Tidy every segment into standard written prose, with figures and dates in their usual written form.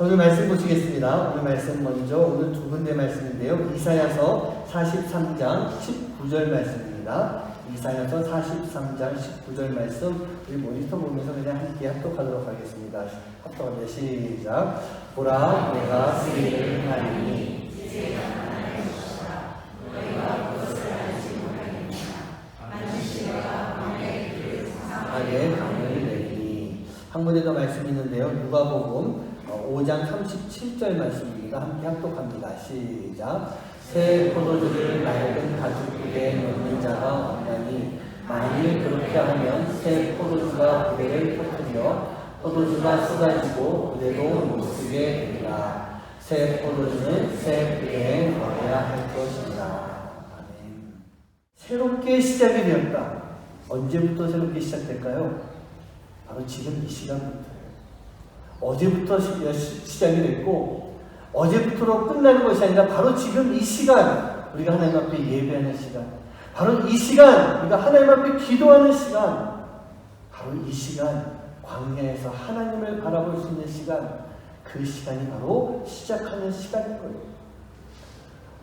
오늘 말씀 보시겠습니다. 오늘 말씀 먼저 오늘 두 군데 말씀인데요. 이사야서 43장 19절 말씀입니다. 이사야서 43장 19절 말씀 우리 모니터 보면서 그냥 함께 합독하도록 하겠습니다. 합독합니다. 시작. 보라 내가 세일을 행하리니 강을 내리니. 한 군데 더 말씀이 있는데요. 누가복음 5장 37절 말씀입니다. 함께 합독합니다. 시작. 새 포도주를 낡은 가죽부대에 넣는 자가 없나니 만일 그렇게 하면 새 포도주가 부대를 터뜨려 포도주가 쏟아지고 부대도 못 쓰게 되리라. 새 포도주는 새 부대에 넣어야 할 것이다. 아멘. 새롭게 시작이 되었다. 언제부터 새롭게 시작될까요? 바로 지금 이 시간부터예요. 어제부터 시작이 됐고 어제부터로 끝나는 것이 아니라 바로 지금 이 시간 우리가 하나님 앞에 예배하는 시간, 바로 이 시간 우리가 하나님 앞에 기도하는 시간, 바로 이 시간 광야에서 하나님을 바라볼 수 있는 시간, 그 시간이 바로 시작하는 시간인 거예요.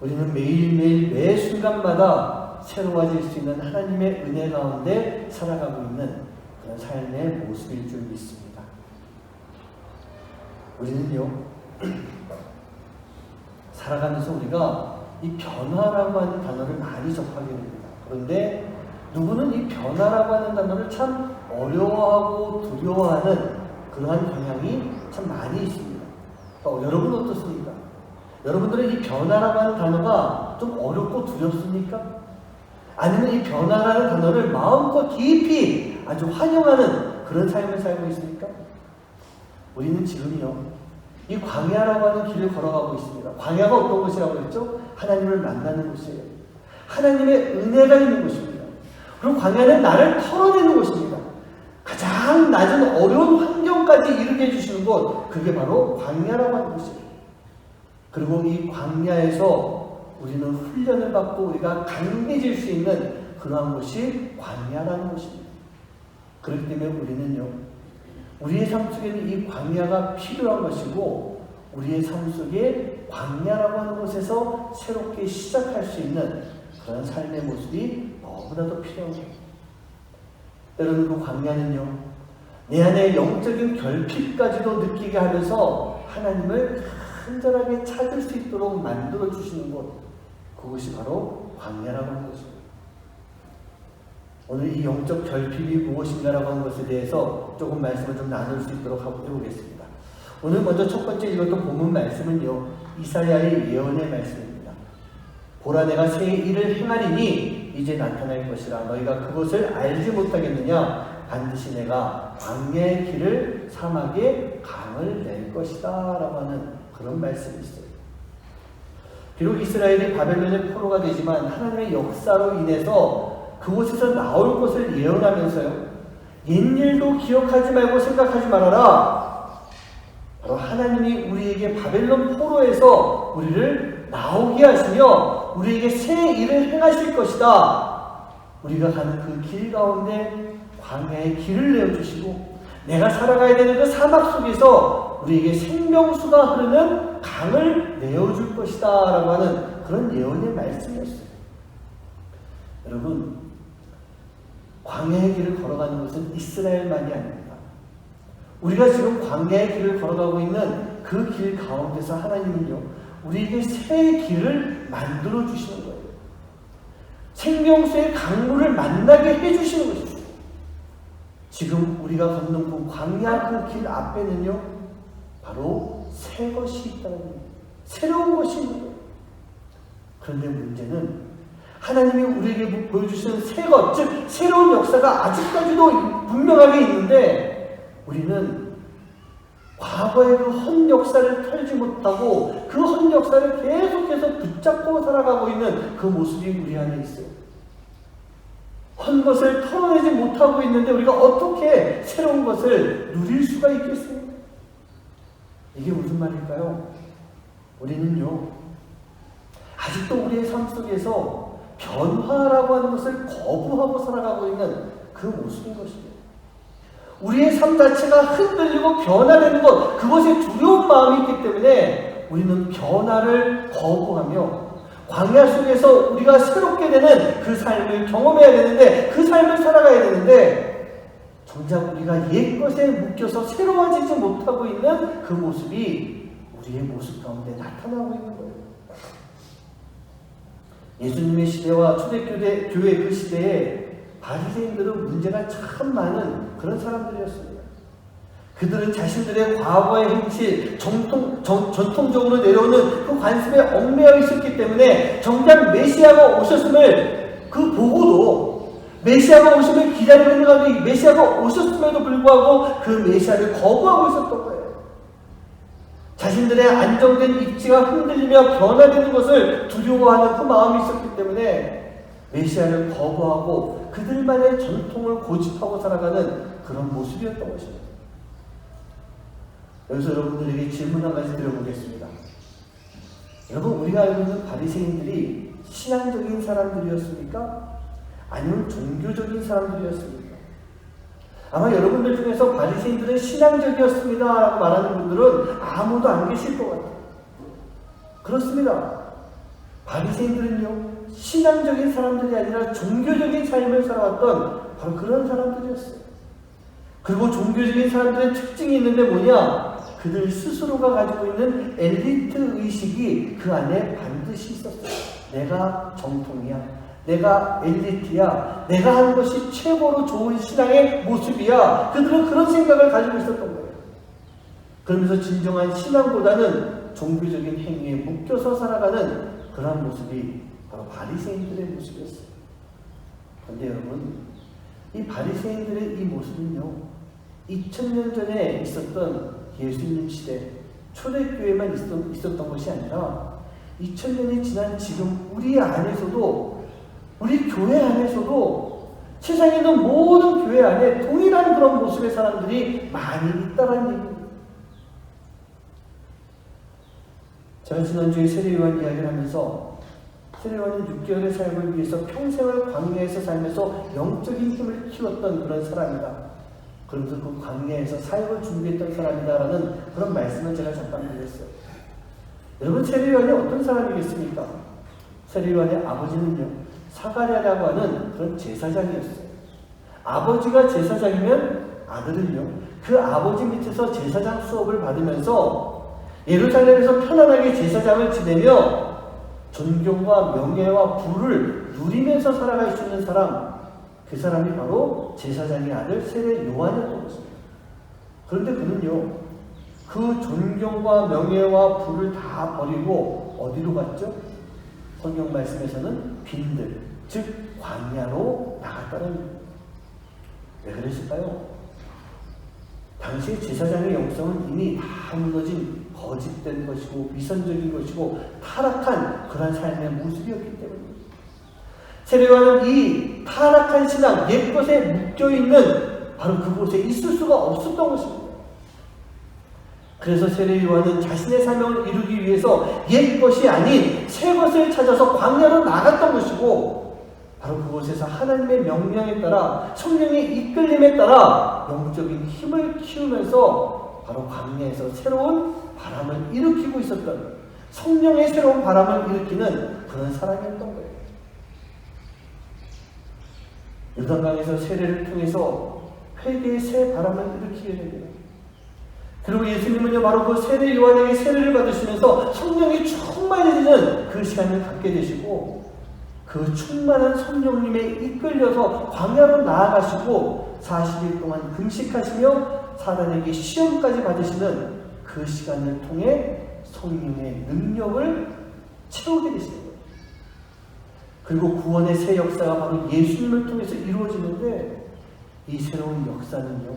우리는 매일매일 매 순간마다 새로워질 수 있는 하나님의 은혜 가운데 살아가고 있는 그런 삶의 모습일 줄 믿습니다. 우리는요, 살아가면서 우리가 이 변화라고 하는 단어를 많이 접하게 됩니다. 그런데 누구는 이 변화라고 하는 단어를 참 어려워하고 두려워하는 그러한 경향이 참 많이 있습니다. 여러분은 어떻습니까? 여러분들은 이 변화라고 하는 단어가 좀 어렵고 두렵습니까? 아니면 이 변화라는 단어를 마음껏 깊이 아주 환영하는 그런 삶을 살고 있습니까? 우리는 지금요, 이 광야라고 하는 길을 걸어가고 있습니다. 광야가 어떤 곳이라고 했죠? 하나님을 만나는 곳이에요. 하나님의 은혜가 있는 곳입니다. 그리고 광야는 나를 털어내는 곳입니다. 가장 낮은 어려운 환경까지 이르게 해주시는 곳, 그게 바로 광야라고 하는 곳이에요. 그리고 이 광야에서 우리는 훈련을 받고 우리가 강해질 수 있는 그러한 곳이 광야라는 곳입니다. 그렇기 때문에 우리는요, 우리의 삶 속에는 이 광야가 필요한 것이고 우리의 삶 속에 광야라고 하는 곳에서 새롭게 시작할 수 있는 그런 삶의 모습이 너무나도 필요한 거예요. 때로는 그 광야는요, 내 안에 영적인 결핍까지도 느끼게 하면서 하나님을 간절하게 찾을 수 있도록 만들어주시는 곳, 그것이 바로 광야라고 하는 것입니다. 오늘 이 영적 결핍이 무엇인가라고 하는 것에 대해서 조금 말씀을 좀 나눌 수 있도록 해보겠습니다. 오늘 먼저 첫 번째 읽었던 본문 말씀은요, 이사야의 예언의 말씀입니다. 보라 내가 새 일을 행하리니 이제 나타날 것이라. 너희가 그것을 알지 못하겠느냐? 반드시 내가 광야의 길을 사막에 강을 낼 것이다 라고 하는 그런 말씀이 있어요. 비록 이스라엘이 바벨론의 포로가 되지만 하나님의 역사로 인해서 그곳에서 나올 것을 예언하면서요, 옛일도 기억하지 말고 생각하지 말아라. 바로 하나님이 우리에게 바벨론 포로에서 우리를 나오게 하시며 우리에게 새 일을 행하실 것이다. 우리가 가는 그 길 가운데 광야의 길을 내어주시고 내가 살아가야 되는 그 사막 속에서 우리에게 생명수가 흐르는 강을 내어줄 것이다 라고 하는 그런 예언의 말씀이었어요. 여러분, 광야의 길을 걸어가는 것은 이스라엘만이 아닙니다. 우리가 지금 광야의 길을 걸어가고 있는 그 길 가운데서 하나님은요, 우리에게 새 길을 만들어 주시는 거예요. 생명수의 강물을 만나게 해주시는 것이죠. 지금 우리가 걷는 그 광야 그 길 앞에는요, 바로 새 것이 있다는 거예요. 새로운 것이 있는 거예요. 그런데 문제는 하나님이 우리에게 보여주시는 새 것, 즉 새로운 역사가 아직까지도 분명하게 있는데 우리는 과거의 그 헛 역사를 털지 못하고 그 헛 역사를 계속해서 붙잡고 살아가고 있는 그 모습이 우리 안에 있어요. 헛 것을 털어내지 못하고 있는데 우리가 어떻게 새로운 것을 누릴 수가 있겠습니까? 이게 무슨 말일까요? 우리는요, 아직도 우리의 삶 속에서 변화라고 하는 것을 거부하고 살아가고 있는 그 모습인 것입니다. 우리의 삶 자체가 흔들리고 변화되는 것, 그것에 두려운 마음이 있기 때문에 우리는 변화를 거부하며 광야 속에서 우리가 새롭게 되는 그 삶을 경험해야 되는데, 그 삶을 살아가야 되는데, 정작 우리가 옛것에 묶여서 새로워지지 못하고 있는 그 모습이 우리의 모습 가운데 나타나고 있는 거예요. 예수님의 시대와 초대교회 그 시대에 바리새인들은 문제가 참 많은 그런 사람들이었습니다. 그들은 자신들의 과거의 행실, 전통적으로 내려오는 그 관습에 얽매여 있었기 때문에 정작 메시아가 오셨음을 보고도, 메시아가 오심을 기다리고 있는 가운데 메시아가 오셨음에도 불구하고 그 메시아를 거부하고 있었던 거예요. 자신들의 안정된 입지가 흔들리며 변화되는 것을 두려워하는 그 마음이 있었기 때문에 메시아를 거부하고 그들만의 전통을 고집하고 살아가는 그런 모습이었던 것입니다. 여기서 여러분들에게 질문 한 가지 드려보겠습니다. 여러분, 우리가 알고 있는 바리새인들이 신앙적인 사람들이었습니까? 아니면 종교적인 사람들이었습니까? 아마 여러분들 중에서 바리새인들은 신앙적이었습니다 라고 말하는 분들은 아무도 안 계실 것 같아요. 그렇습니다. 바리새인들은요, 신앙적인 사람들이 아니라 종교적인 삶을 살아왔던 바로 그런 사람들이었어요. 그리고 종교적인 사람들의 특징이 있는데 뭐냐? 그들 스스로가 가지고 있는 엘리트 의식이 그 안에 반드시 있었어요. 내가 정통이야. 내가 엘리트야. 내가 하는 것이 최고로 좋은 신앙의 모습이야. 그들은 그런 생각을 가지고 있었던 거예요. 그러면서 진정한 신앙보다는 종교적인 행위에 묶여서 살아가는 그러한 모습이 바로 바리새인들의 모습이었어요. 그런데 여러분, 이 바리새인들의 이 모습은요, 2000년 전에 있었던 예수님 시대 초대교회만 있었던 것이 아니라 2000년이 지난 지금 우리 안에서도, 우리 교회 안에서도 세상에 있는 모든 교회 안에 동일한 그런 모습의 사람들이 많이 있다는 얘기입니다. 제가 지난주에 세례요한 이야기를 하면서 세례요한은 6개월의 삶을 위해서 평생을 광야에서 살면서 영적인 힘을 키웠던 그런 사람이다. 그러면서 그 광야에서 사역을 준비했던 사람이다라는 그런 말씀을 제가 잠깐 드렸어요. 여러분, 세례요한이 어떤 사람이겠습니까? 세례요한의 아버지는요, 사가랴라고 하는 그런 제사장이었어요. 아버지가 제사장이면 아들은요, 그 아버지 밑에서 제사장 수업을 받으면서 예루살렘에서 편안하게 제사장을 지내며 존경과 명예와 부를 누리면서 살아갈 수 있는 사람, 그 사람이 바로 제사장의 아들 세례 요한이었던 것입니다. 그런데 그는요, 그 존경과 명예와 부를 다 버리고 어디로 갔죠? 성경 말씀에서는 빈들, 즉 광야로 나갔다는 겁니다. 왜 그랬을까요? 당시 제사장의 영성은 이미 다 무너진 거짓된 것이고 위선적인 것이고 타락한 그런 삶의 모습이었기 때문입니다. 세례요한은 이 타락한 신앙, 옛것에 묶여있는 바로 그곳에 있을 수가 없었던 것입니다. 그래서 세례요한은 자신의 사명을 이루기 위해서 옛것이 아닌 새것을 찾아서 광야로 나갔던 것이고, 바로 그곳에서 하나님의 명령에 따라 성령의 이끌림에 따라 영적인 힘을 키우면서 바로 광야에서 새로운 바람을 일으키고 있었던, 성령의 새로운 바람을 일으키는 그런 사람이었던 거예요. 요단강에서 세례를 통해서 회개의 새 바람을 일으키게 됩니다. 그리고 예수님은요, 바로 그 세례 요한에게 세례를 받으시면서 성령이 충만해지는 그 시간을 갖게 되시고, 그 충만한 성령님에 이끌려서 광야로 나아가시고 40일 동안 금식하시며 사단에게 시험까지 받으시는 그 시간을 통해 성령의 능력을 채우게 되시는 거예요. 그리고 구원의 새 역사가 바로 예수님을 통해서 이루어지는데, 이 새로운 역사는요,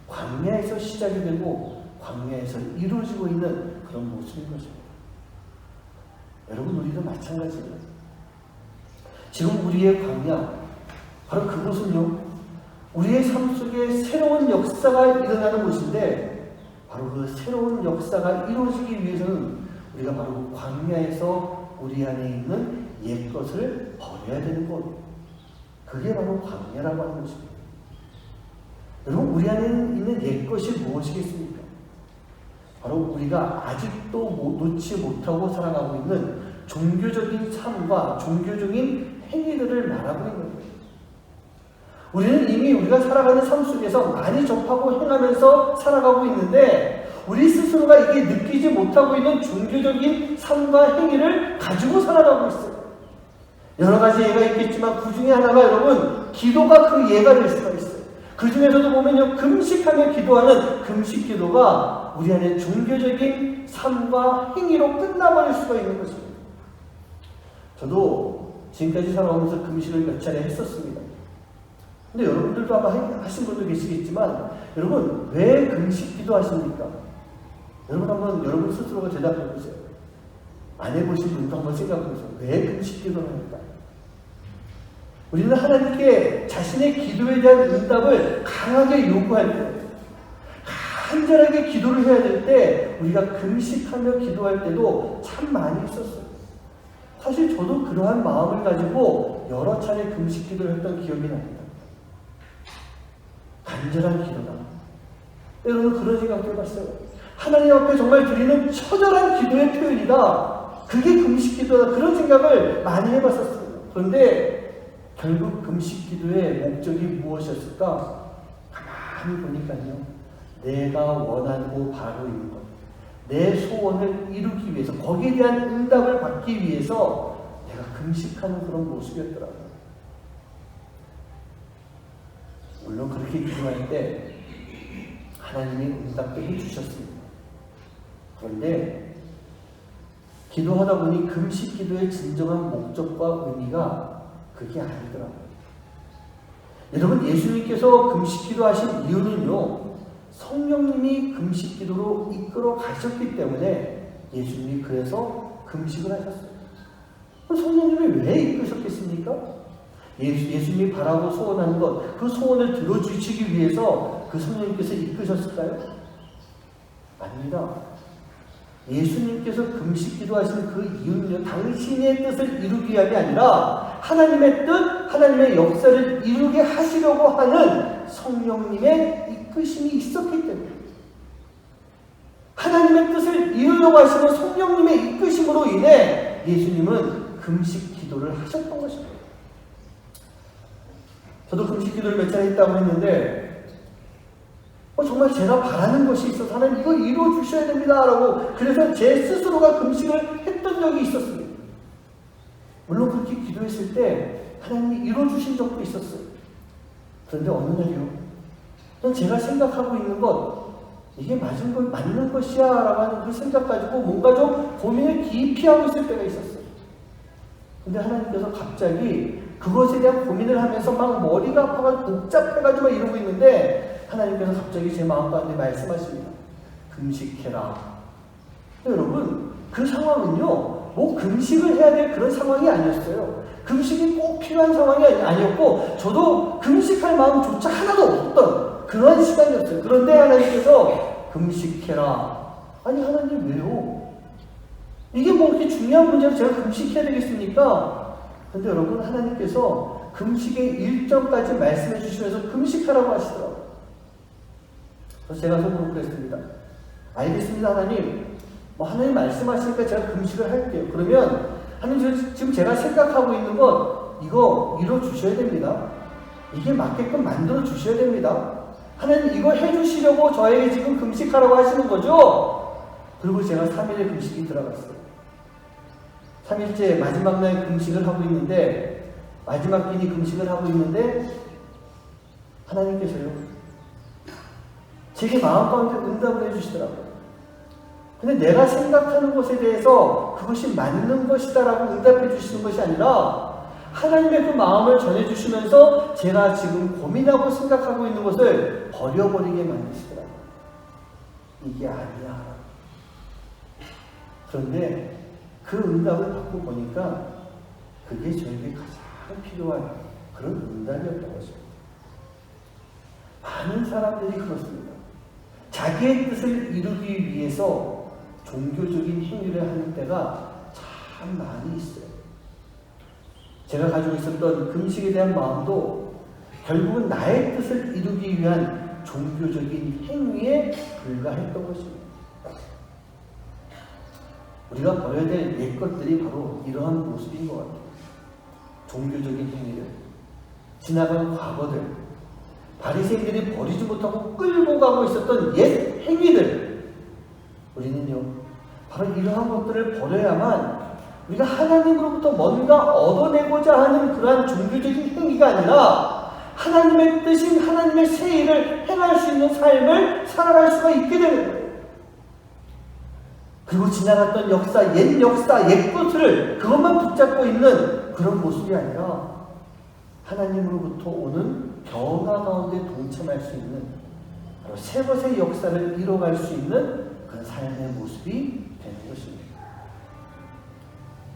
광야에서 시작이 되고 광야에서 이루어지고 있는 그런 모습인 것입니다. 여러분, 우리도 마찬가지예요. 지금 우리의 광야, 바로 그곳은요, 우리의 삶 속에 새로운 역사가 일어나는 곳인데, 바로 그 새로운 역사가 이루어지기 위해서는 우리가 바로 광야에서 우리 안에 있는 옛것을 버려야 되는 것, 그게 바로 광야라고 하는 것입니다. 여러분, 우리 안에 있는 옛것이 무엇이겠습니까? 바로 우리가 아직도 놓지 못하고 살아가고 있는 종교적인 삶과 종교적인 행위들을 말하고 있는 거예요. 우리는 이미 우리가 살아가는 삶 속에서 많이 접하고 행하면서 살아가고 있는데 우리 스스로가 이게 느끼지 못하고 있는 종교적인 삶과 행위를 가지고 살아가고 있어요. 여러 가지 예가 있겠지만 그 중에 하나가 여러분 기도가 그 예가 될 수가 있어요. 그 중에서도 보면요 금식하며 기도하는 금식 기도가 우리 안에 종교적인 삶과 행위로 끝나버릴 수가 있는 것입니다. 저도 지금까지 살아오면서 금식을 몇 차례 했었습니다. 근데 여러분들도 아마 하신 분도 계시겠지만 여러분 왜 금식 기도하십니까? 여러분 한번 여러분 스스로가 대답해 보세요. 안 해보신 분도 한번 생각해 보세요. 왜 금식 기도를 할까? 우리는 하나님께 자신의 기도에 대한 응답을 강하게 요구할 때, 간절하게 기도를 해야 될 때 우리가 금식하며 기도할 때도 참 많이 있었어요. 사실 저도 그러한 마음을 가지고 여러 차례 금식 기도를 했던 기억이 납니다. 간절한 기도다. 여러분 그런 생각도 해봤어요. 하나님 앞에 정말 드리는 처절한 기도의 표현이다. 그게 금식 기도다. 그런 생각을 많이 해봤었어요. 그런데 결국 금식 기도의 목적이 무엇이었을까? 가만히 보니까요. 내가 원하고 바라고 있는 것. 내 소원을 이루기 위해서 거기에 대한 응답을 받기 위해서 내가 금식하는 그런 모습이었더라고요. 물론 그렇게 기도할 때 하나님이 응답도 해주셨습니다. 그런데 기도하다 보니 금식 기도의 진정한 목적과 의미가 그게 아니더라고요. 여러분 예수님께서 금식 기도하신 이유는요. 성령님이 금식 기도로 이끌어 가셨기 때문에 예수님이 그래서 금식을 하셨어요. 성령님이 왜 이끄셨겠습니까? 예수님이 바라고 소원하는 것, 그 소원을 들어주시기 위해서 그 성령님께서 이끄셨을까요? 아닙니다. 예수님께서 금식 기도하시는 그 이유는요, 당신의 뜻을 이루기 위함이 아니라 하나님의 뜻, 하나님의 역사를 이루게 하시려고 하는 성령님의 이끄심이 있었기 때문에 하나님의 뜻을 이루려고 하시는 성령님의 이끄심으로 인해 예수님은 금식 기도를 하셨던 것입니다. 저도 금식 기도를 몇 차례 했다고 했는데 정말 제가 바라는 것이 있어서 하나님 이거 이루어 주셔야 됩니다 라고 그래서 제 스스로가 금식을 했던 적이 있었습니다. 물론 그렇게 기도했을 때 하나님이 이루어 주신 적도 있었어요. 그런데 어느 날이요, 제가 생각하고 있는 것 이게 맞는 것이야 라고 하는 그 생각 가지고 뭔가 좀 고민을 깊이 하고 있을 때가 있었어요. 근데 하나님께서 갑자기 그것에 대한 고민을 하면서 막 머리가 아파가지고 복잡해가지고 막 이러고 있는데 하나님께서 갑자기 제 마음 가운데 말씀하십니다. 금식해라. 여러분 그 상황은요 뭐 금식을 해야 될 그런 상황이 아니었어요. 금식이 꼭 필요한 상황이 아니었고 저도 금식할 마음조차 하나도 없던 그런 시간이었어요. 그런데 하나님께서 금식해라. 아니 하나님 왜요? 이게 뭐 그렇게 중요한 문제로 제가 금식해야 되겠습니까? 근데 여러분 하나님께서 금식의 일정까지 말씀해 주시면서 금식하라고 하시더라고요. 그래서 제가 속으로 그랬습니다. 알겠습니다 하나님. 하나님 말씀하시니까 제가 금식을 할게요. 그러면 하나님 지금 제가 생각하고 있는 것 이거 이루어 주셔야 됩니다. 이게 맞게끔 만들어 주셔야 됩니다. 하나님 이거 해주시려고 저에게 지금 금식하라고 하시는 거죠? 그리고 제가 3일의 금식이 들어갔어요. 3일째 마지막 날 금식을 하고 있는데 마지막 끼니 금식을 하고 있는데 하나님께서요 제게 마음 가운데 응답을 해주시더라고요. 근데 내가 생각하는 것에 대해서 그것이 맞는 것이다 라고 응답해 주시는 것이 아니라 하나님의 그 마음을 전해주시면서 제가 지금 고민하고 생각하고 있는 것을 버려버리게 만드시더라고요. 이게 아니야. 그런데 그 응답을 받고 보니까 그게 저에게 가장 필요한 그런 응답이었던 것입니다. 많은 사람들이 그렇습니다. 자기의 뜻을 이루기 위해서 종교적인 행위를 하는 때가 참 많이 있어요. 제가 가지고 있었던 금식에 대한 마음도 결국은 나의 뜻을 이루기 위한 종교적인 행위에 불과했던 것입니다. 우리가 버려야 될 옛 것들이 바로 이러한 모습인 것 같아요. 종교적인 행위들, 지나간 과거들, 바리새인들이 버리지 못하고 끌고 가고 있었던 옛 행위들, 우리는요 바로 이러한 것들을 버려야만 우리가 하나님으로부터 뭔가 얻어내고자 하는 그러한 종교적인 행위가 아니라 하나님의 뜻인 하나님의 새 일을 행할 수 있는 삶을 살아갈 수가 있게 되는 거예요. 그리고 지나갔던 역사, 옛 것을 그것만 붙잡고 있는 그런 모습이 아니라 하나님으로부터 오는 변화 가운데 동참할 수 있는 바로 새 것의 역사를 이뤄갈 수 있는 그런 삶의 모습이 되는 것입니다.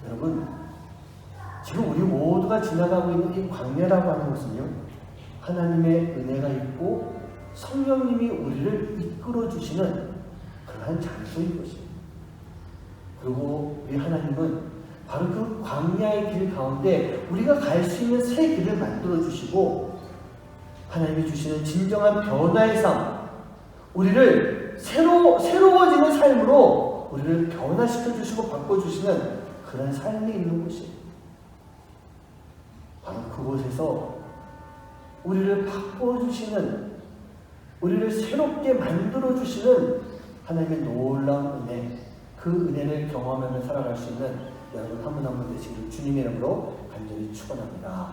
여러분, 지금 우리 모두가 지나가고 있는 이 광야라고 하는 것은요, 하나님의 은혜가 있고 성령님이 우리를 이끌어 주시는 그러한 장소인 것입니다. 그리고 우리 하나님은 바로 그 광야의 길 가운데 우리가 갈 수 있는 새 길을 만들어 주시고, 하나님이 주시는 진정한 변화의 삶, 우리를 새로워지는 삶으로 우리를 변화시켜 주시고 바꿔주시는 그런 삶이 있는 곳이에요. 바로 그곳에서 우리를 바꿔주시는, 우리를 새롭게 만들어주시는 하나님의 놀라운 은혜, 그 은혜를 경험하며 살아갈 수 있는 여러분 한 분 한 분 되시기를 주님의 이름으로 간절히 축원합니다.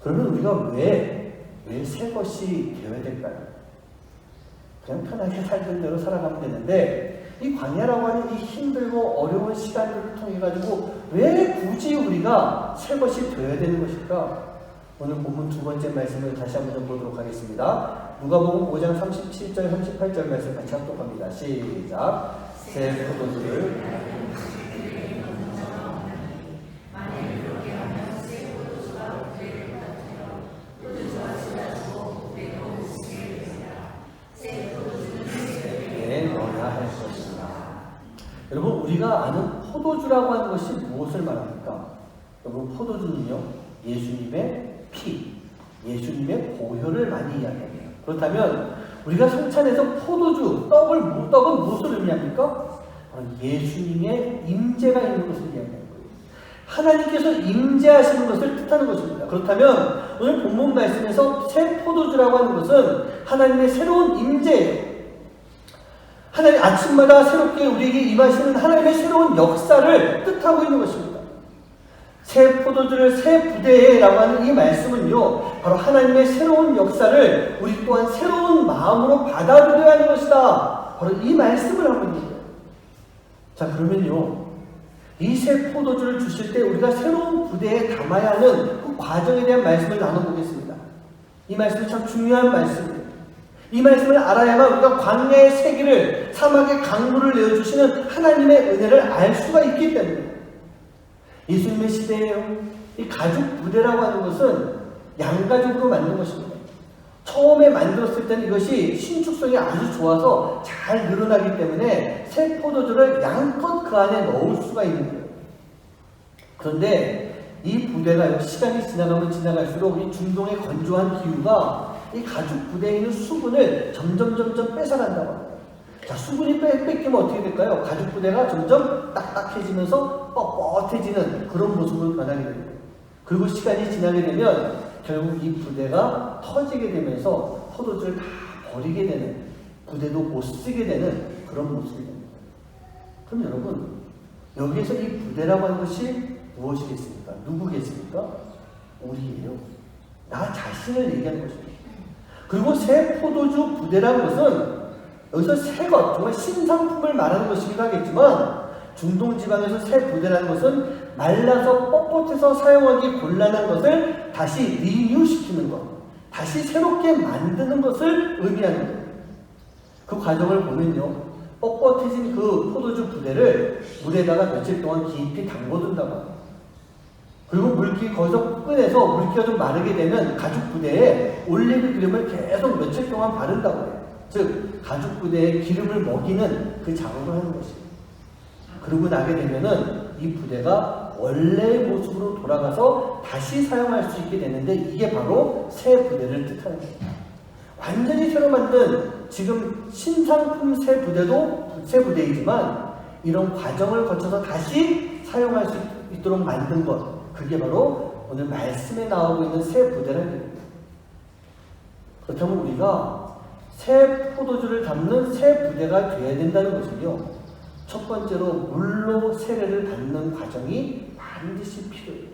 그러면 우리가 왜 새 것이 되어야 될까요? 그냥 편하게 살던 대로 살아가면 되는데, 이 광야라고 하는 이 힘들고 어려운 시간들을 통해 가지고 왜 굳이 우리가 새 것이 되어야 되는 것일까? 오늘 본문 두 번째 말씀을 다시 한번 보도록 하겠습니다. 누가복음 5장 37절 38절 말씀 같이 합독합니다. 시작. 새 포도주를 여러분, 우리가 아는 포도주라고 하는 것이 무엇을 말합니까? 여러분, 포도주는요, 예수님의 피, 예수님의 보혈을 많이 이야기합니다. 그렇다면 우리가 성찬에서 포도주, 떡은 무엇을 의미합니까? 예수님의 임재가 있는 것을 이야기하는 거예요. 하나님께서 임재하시는 것을 뜻하는 것입니다. 그렇다면 오늘 본문 말씀에서 새 포도주라고 하는 것은 하나님의 새로운 임재예요. 하나님 아침마다 새롭게 우리에게 임하시는 하나님의 새로운 역사를 뜻하고 있는 것입니다. 새 포도주를 새 부대에라고 하는 이 말씀은요, 바로 하나님의 새로운 역사를 우리 또한 새로운 마음으로 받아들여야 하는 것이다. 바로 이 말씀을 하고 있는 거예요. 자, 그러면요, 이 새 포도주를 주실 때 우리가 새로운 부대에 담아야 하는 그 과정에 대한 말씀을 나눠보겠습니다. 이 말씀은 참 중요한 말씀이에요. 이 말씀을 알아야만 우리가 광야의 세기를, 사막의 강물을 내어주시는 하나님의 은혜를 알 수가 있기 때문에, 예수님의 시대에요, 이 가죽 부대라고 하는 것은 양가죽으로 만든 것입니다. 처음에 만들었을 때는 이것이 신축성이 아주 좋아서 잘 늘어나기 때문에 새 포도주를 양껏 그 안에 넣을 수가 있는 거예요. 그런데 이 부대가 시간이 지나가면 지나갈수록 이 중동의 건조한 기후가 이 가죽 부대에 있는 수분을 점점 뺏어간다고 합니다. 자, 수분이 뺏기면 어떻게 될까요? 가죽 부대가 점점 딱딱해지면서 뻣뻣해지는 그런 모습으로 변하게 됩니다. 그리고 시간이 지나게 되면 결국 이 부대가 터지게 되면서 포도주를 다 버리게 되는, 부대도 못 쓰게 되는 그런 모습이 됩니다. 그럼 여러분, 여기에서 이 부대라고 하는 것이 무엇이겠습니까? 누구겠습니까? 우리예요. 나 자신을 얘기하는 것입니다. 그리고 새 포도주 부대라는 것은 여기서 새 것, 정말 신상품을 말하는 것이기도 하겠지만, 중동 지방에서 새 부대라는 것은 말라서 뻣뻣해서 사용하기 곤란한 것을 다시 리뉴시키는 것, 다시 새롭게 만드는 것을 의미하는 거예요. 그 과정을 보면요, 뻣뻣해진 그 포도주 부대를 물에다가 며칠 동안 깊이 담궈둔다고 합니다. 그리고 물기 거기서 꺼내서 물기가 좀 마르게 되면 가죽 부대에 올리브 기름을 계속 며칠 동안 바른다고 해요. 즉 가죽 부대에 기름을 먹이는 그 작업을 하는 것입니다. 그러고 나게 되면은 이 부대가 원래의 모습으로 돌아가서 다시 사용할 수 있게 되는데, 이게 바로 새 부대를 뜻하는 겁니다. 완전히 새로 만든 지금 신상품 새 부대도 새 부대이지만, 이런 과정을 거쳐서 다시 사용할 수 있도록 만든 것, 그게 바로 오늘 말씀에 나오고 있는 새 부대라는 얘기입니다. 그렇다면 우리가 새 포도주를 담는 새 부대가 되어야 된다는 것은요, 첫 번째로 물로 세례를 받는 과정이 반드시 필요해요.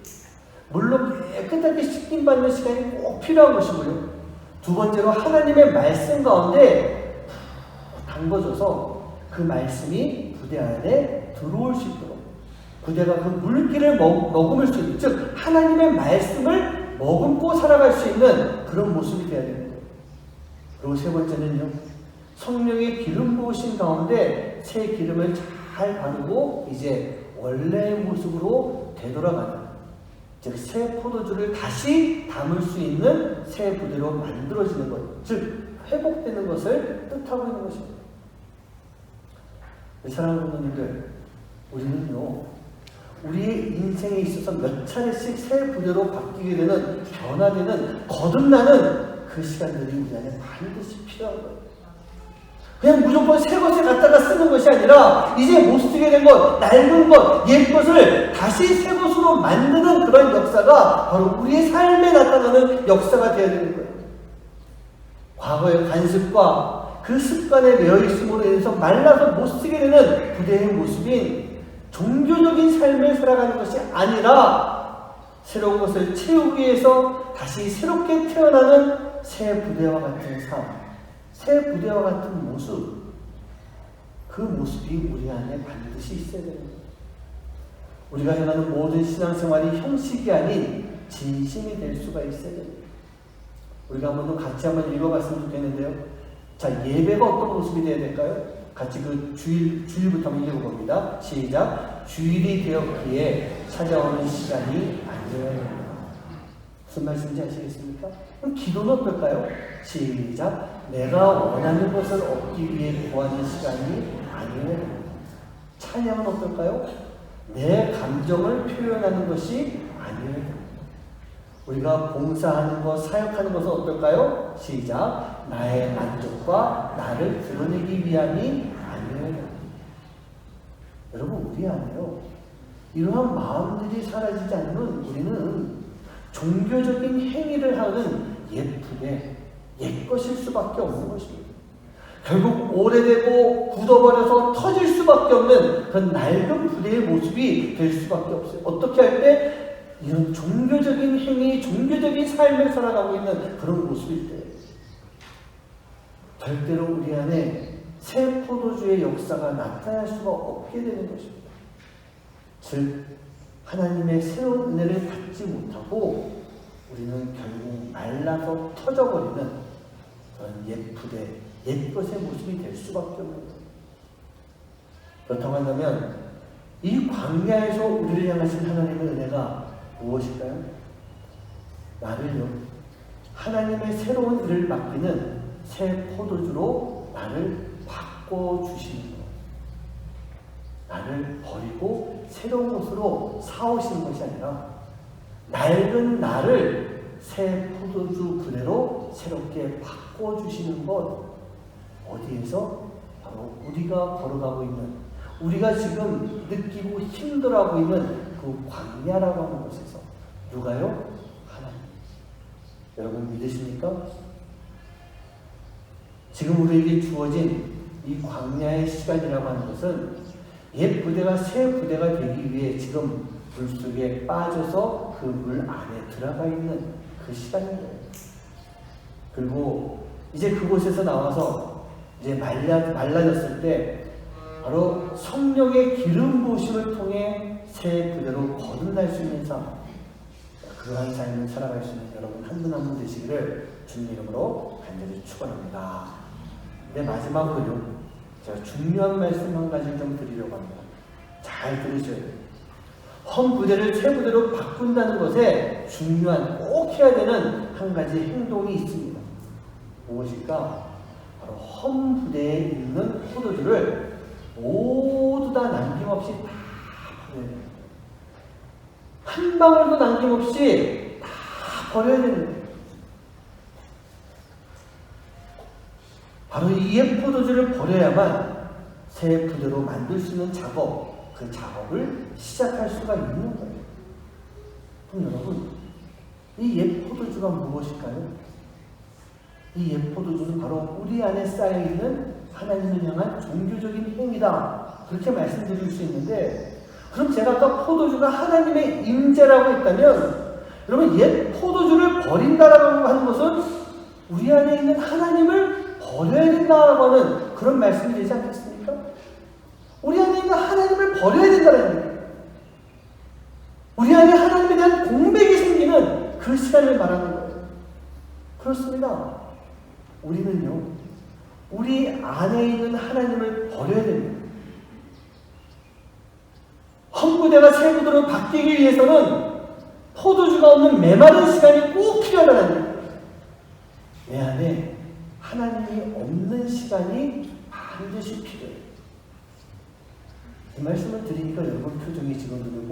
물로 깨끗하게 씻김받는 시간이 꼭 필요한 것이고요. 두 번째로 하나님의 말씀 가운데 담궈져서 그 말씀이 부대 안에 들어올 수 있도록, 부대가 그 물기를 머금을 수 있는, 즉 하나님의 말씀을 머금고 살아갈 수 있는 그런 모습이 되어야 됩니다. 그리고 세 번째는요, 성령의 기름 부으신 가운데 새 기름을 잘 바르고 이제 원래의 모습으로 되돌아가는, 즉 새 포도주를 다시 담을 수 있는 새 부대로 만들어지는 것, 즉 회복되는 것을 뜻하고 있는 것입니다. 사랑하는 부모님들, 우리는요, 우리의 인생에 있어서 몇 차례씩 새 부대로 바뀌게 되는, 변화되는, 거듭나는 그 시간들이 우리 안에 반드시 필요한 거예요. 그냥 무조건 새 것에 갖다가 쓰는 것이 아니라 이제 못 쓰게 된 것, 낡은 것, 옛 것을 다시 새 것으로 만드는 그런 역사가 바로 우리의 삶에 나타나는 역사가 되어야 되는 거예요. 과거의 관습과 그 습관에 매여 있음으로 인해서 말라서 못 쓰게 되는 부대의 모습인 종교적인 삶을 살아가는 것이 아니라 새로운 것을 채우기 위해서 다시 새롭게 태어나는 새 부대와 같은 삶, 새 부대와 같은 모습, 그 모습이 우리 안에 반드시 있어야 됩니다. 우리가 행하는 모든 신앙생활이 형식이 아닌 진심이 될 수가 있어야 됩니다. 우리가 같이 한번 읽어봤으면 좋겠는데요. 자, 예배가 어떤 모습이 되어야 될까요? 같이 그 주일부터 한번 읽어봅니다. 시작. 주일이 되었기에 찾아오는 시간이 아니어야 됩니다. 무슨 말씀인지 아시겠습니까? 그럼 기도는 어떨까요? 시작. 내가 원하는 것을 얻기 위해 구하는 시간이 아니어야 됩니다. 찬양은 어떨까요? 내 감정을 표현하는 것이 아니어야 됩니다. 우리가 봉사하는 것, 사역하는 것은 어떨까요? 시작. 나의 만족과 나를 드러내기 위함이 아니어야 됩니다. 여러분, 우리 안에요, 이러한 마음들이 사라지지 않으면 우리는 종교적인 행위를 하는 옛부대, 옛것일 수밖에 없는 것입니다. 결국 오래되고 굳어버려서 터질 수밖에 없는 그런 낡은 부대의 모습이 될 수밖에 없어요. 어떻게 할 때? 이런 종교적인 행위, 종교적인 삶을 살아가고 있는 그런 모습일 때 절대로 우리 안에 새 포도주의 역사가 나타날 수가 없게 되는 것입니다. 즉 하나님의 새로운 은혜를 받지 못하고 우리는 결국 말라서 터져버리는 그런 옛 부대, 옛 것의 모습이 될 수밖에 없는 거예요. 그렇다고 한다면 이 광야에서 우리를 향하신 하나님의 은혜가 무엇일까요? 나를요, 하나님의 새로운 일을 맡기는 새 포도주로 나를 바꿔주시는 것, 나를 버리고 새로운 것으로 사오시는 것이 아니라 낡은 나를 새 포도주 부대로 새롭게 바꿔주시는 것, 어디에서? 바로 우리가 걸어가고 있는, 우리가 지금 느끼고 힘들어하고 있는 그 광야라고 하는 곳에서. 누가요? 하나님. 여러분 믿으십니까? 지금 우리에게 주어진 이 광야의 시간이라고 하는 것은 옛 부대가 새 부대가 되기 위해 지금 물 속에 빠져서 그 물 안에 들어가 있는 그 시간인 거예요. 그리고 이제 그곳에서 나와서 이제 말라졌을 때 바로 성령의 기름 부으심을 통해 새 부대로 거듭날 수 있는 삶, 그러한 삶을 살아갈 수 있는 여러분 한 분 한 분 되시기를 주님 이름으로 간절히 축원합니다. 네, 마지막으로요, 제가 중요한 말씀 한 가지를 좀 드리려고 합니다. 잘 들으셔야 돼요. 헌 부대를 새 부대로 바꾼다는 것에 중요한, 꼭 해야 되는 한 가지 행동이 있습니다. 무엇일까? 바로 헌 부대에 있는 포도주를 모두 다 남김없이 다 버려야 돼요. 한 방울도 남김없이 다 버려야 되는 거예요. 바로 이 옛 포도주를 버려야만 새 부대로 만들 수 있는 작업, 그 작업을 시작할 수가 있는 거예요. 그럼 여러분, 이 옛 포도주가 무엇일까요? 이 옛 포도주는 바로 우리 안에 쌓여있는 하나님을 향한 종교적인 행위다. 그렇게 말씀드릴 수 있는데, 그럼 제가 아까 포도주가 하나님의 임재라고 했다면, 여러분 옛 포도주를 버린다라고 하는 것은 우리 안에 있는 하나님을 버려야 된다라고 하는 그런 말씀이 되지 않겠습니까? 우리 안에 있는 하나님을 버려야 된다는 얘기예요. 우리 안에 하나님에 대한 공백이 생기는 그 시간을 말하는 거예요. 그렇습니다. 우리는요, 우리 안에 있는 하나님을 버려야 됩니다. 험부대가 새 부대로 바뀌기 위해서는 포도주가 없는 메마른 시간이 꼭 필요하다는 거예요. 내 안에 하나님이 없는 시간이 반드시 필요해요. 이 말씀을 드리니까 여러분 표정이 지금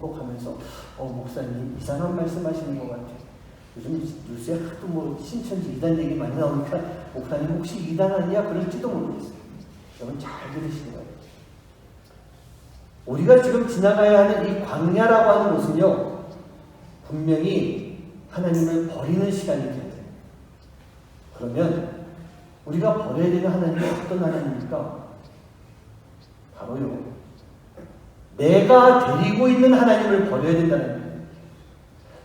꿀꺽하면서 목사님 이상한 말씀 하시는 것 같아요. 요즘 뉴스에 하도 신천지 이단 얘기 많이 나오니까 목사님 혹시 이단 아니야? 그럴지도 모르겠어요. 여러분 잘 들으시기 바랍니다. 우리가 지금 지나가야 하는 이 광야라고 하는 곳은요, 분명히 하나님을 버리는 시간이 돼요. 그러면 우리가 버려야 되는 하나님은 어떤 하나님입니까? 바로요, 내가 데리고 있는 하나님을 버려야 된다는 거예요.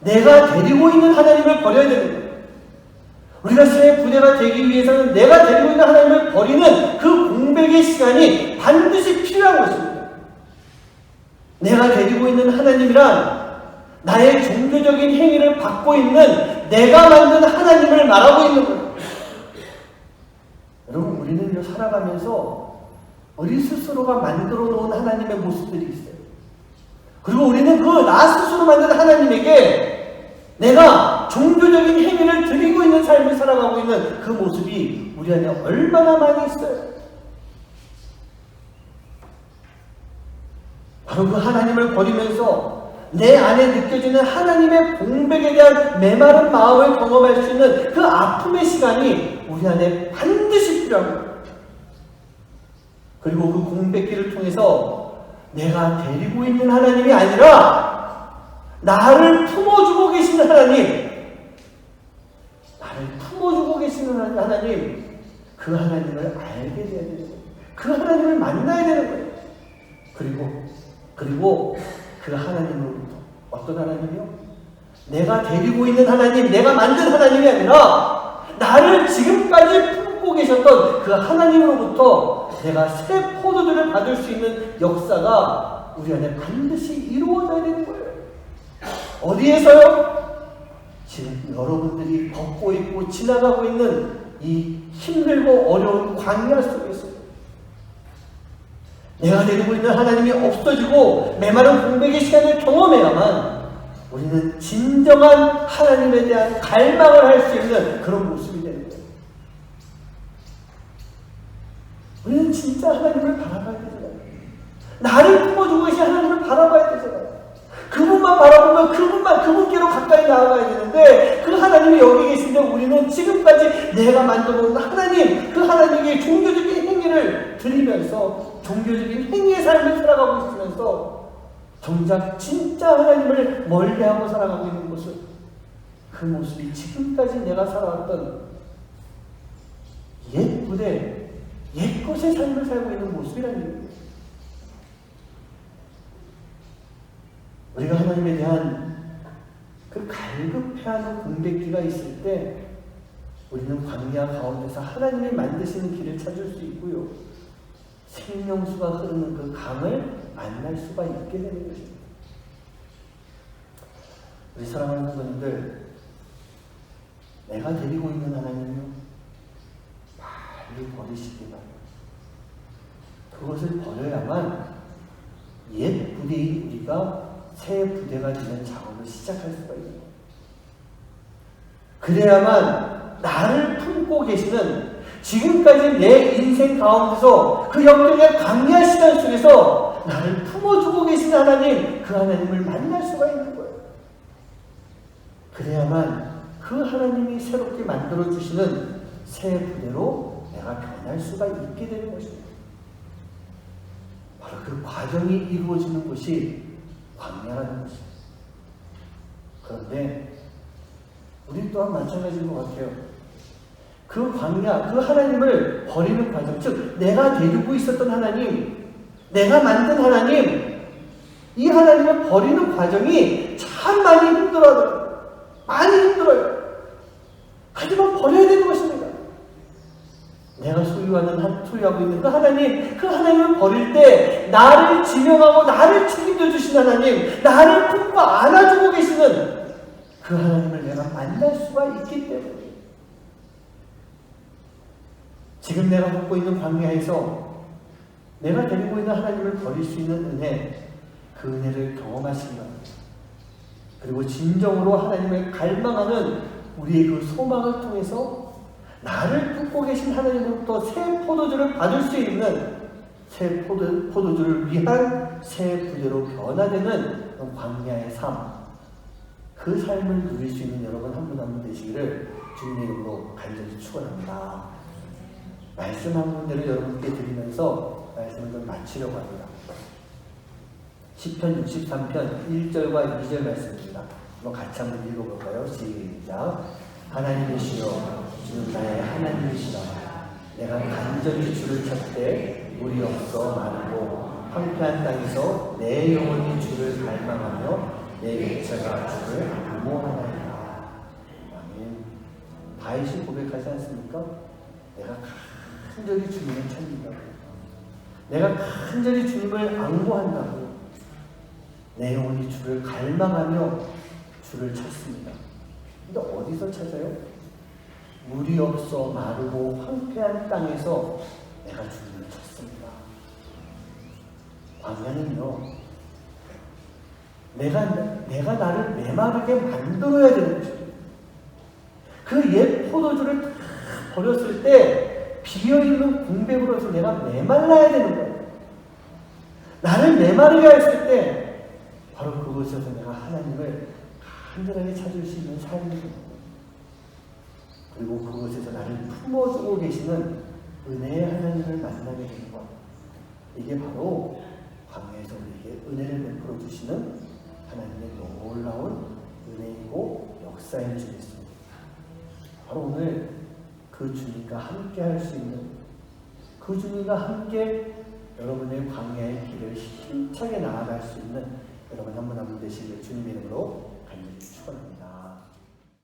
내가 데리고 있는 하나님을 버려야 되는 거예요. 우리가 새 부대가 되기 위해서는 내가 데리고 있는 하나님을 버리는 그 공백의 시간이 반드시 필요한 것입니다. 내가 데리고 있는 하나님이란 나의 종교적인 행위를 받고 있는 내가 만든 하나님을 말하고 있는 거예요. 여러분, 우리는 살아가면서 우리 스스로가 만들어 놓은 하나님의 모습들이 있어요. 그리고 우리는 그 나 스스로 만든 하나님에게 내가 종교적인 행위를 드리고 있는 삶을 살아가고 있는 그 모습이 우리 안에 얼마나 많이 있어요. 바로 그 하나님을 버리면서 내 안에 느껴지는 하나님의 공백에 대한 메마른 마음을 경험할 수 있는 그 아픔의 시간이 우리 안에 반드시 필요합니다. 그리고 그 공백기를 통해서 내가 데리고 있는 하나님이 아니라 나를 품어주고 계시는 하나님, 나를 품어주고 계시는 하나님, 그 하나님을 알게 돼야 되는 거예요. 그 하나님을 만나야 되는 거예요. 그리고 그 하나님으로부터 어떤 하나님이요? 내가 데리고 있는 하나님, 내가 만든 하나님이 아니라 나를 지금까지 품고 계셨던 그 하나님으로부터 내가 새 포도주를 받을 수 있는 역사가 우리 안에 반드시 이루어져야 되는 거예요. 어디에서요? 지금 여러분들이 걷고 있고 지나가고 있는 이 힘들고 어려운 광야 속에서 내가 데리고 있는 하나님이 없어지고 메마른 공백의 시간을 경험해야만 우리는 진정한 하나님에 대한 갈망을 할 수 있는 그런 모습이 되는 거예요. 우리는 진짜 하나님을 바라봐야 되잖아요. 나를 품어주고 계신 하나님을 바라봐야 되잖아요. 그분만 바라보면 그분께로 가까이 나아가야 되는데 그 하나님이 여기 계신데 우리는 지금까지 내가 만들어놓은 하나님, 그 하나님에게 종교적인 행위를 드리면서 종교적인 행위의 삶을 살아가고 있으면서 정작 진짜 하나님을 멀리하고 살아가고 있는 모습, 그 모습이 지금까지 내가 살아왔던 옛 부대, 옛 것의 삶을 살고 있는 모습이라는 얘기예요. 우리가 하나님에 대한 그 갈급해하는 공백기가 있을 때 우리는 광야 가운데서 하나님이 만드시는 길을 찾을 수 있고요. 생명수가 흐르는 그 강을 만날 수가 있게 되는 것입니다. 우리 사랑하는 성도님들, 내가 데리고 있는 하나님은요, 빨리 버리시기 바랍니다. 그것을 버려야만 옛 부대인 우리가 새 부대가 되는 작업을 시작할 수가 있는 거예요. 그래야만 나를 품고 계시는 지금까지 내 인생 가운데서 그 역경의 강렬한 시간 속에서 나를 품어주고 계신 하나님, 그 하나님을 만날 수가 있는 거예요. 그래야만 그 하나님이 새롭게 만들어주시는 새 부대로 내가 변할 수가 있게 되는 것입니다. 그 과정이 이루어지는 곳이 광야라는 것입니다. 그런데 우리 또한 마찬가지인 것 같아요. 그 광야, 그 하나님을 버리는 과정, 즉 내가 데리고 있었던 하나님, 내가 만든 하나님, 이 하나님을 버리는 과정이 참 많이 힘들어요. 많이 힘들어요. 하지만 버려야 되는 것입니다. 내가 소유하고 있는 그 하나님을 버릴 때 나를 지명하고 나를 책임져 주신 하나님, 나를 품고 안아주고 계시는 그 하나님을 내가 만날 수가 있기 때문에 지금 내가 갖고 있는 광야에서 내가 데리고 있는 하나님을 버릴 수 있는 은혜, 그 은혜를 경험하시기 바랍니다. 그리고 진정으로 하나님을 갈망하는 우리의 그 소망을 통해서 나를 품고 계신 하나님으로부터 새 포도주를 받을 수 있는 새 포도주를 위한 새 부대로 변화되는 광야의 삶, 그 삶을 누릴 수 있는 여러분 한 분 한 분 되시기를 주님의 이름으로 간절히 축원합니다. 말씀 한 군데를 여러분께 드리면서 말씀을 좀 마치려고 합니다. 시편 63편 1절과 2절 말씀입니다. 같이 한번 읽어볼까요? 시작. 하나님이시여 주는 나의 하나님이시라. 내가 간절히 주를 찾되 물이 없어 마르고 황폐한 땅에서 내 영혼이 주를 갈망하며 내 육체가 주를 사모하나이다. 아멘. 다윗이 고백하지 않습니까? 내가 간절히 주님을 찾는다고, 내가 간절히 주님을 앙고한다고, 내 영혼이 주를 갈망하며 주를 찾습니다. 근데 어디서 찾아요? 물이 없어 마르고 황폐한 땅에서 내가 주님을 찾습니다. 광야는요, 내가 나를 메마르게 만들어야 되는 것입니다. 그 옛 포도주를 다 버렸을 때 비어있는 궁백으로서 내가 메말라야 되는 거예요. 나를 메마르게 했을 때 바로 그곳에서 내가 하나님을 간절하게 찾을 수 있는 삶이 됩니다. 그리고 그곳에서 나를 품어주고 계시는 은혜의 하나님을 만나게 되는 것. 이게 바로 광야에서 우리에게 은혜를 베풀어 주시는 하나님의 놀라운 은혜이고 역사인 줄 믿습니다. 바로 오늘 그 주님과 함께 할 수 있는, 그 주님과 함께 여러분의 광야의 길을 힘차게 나아갈 수 있는 여러분 한 분 한 분 되시길 주님의 이름으로 간절히 축원합니다.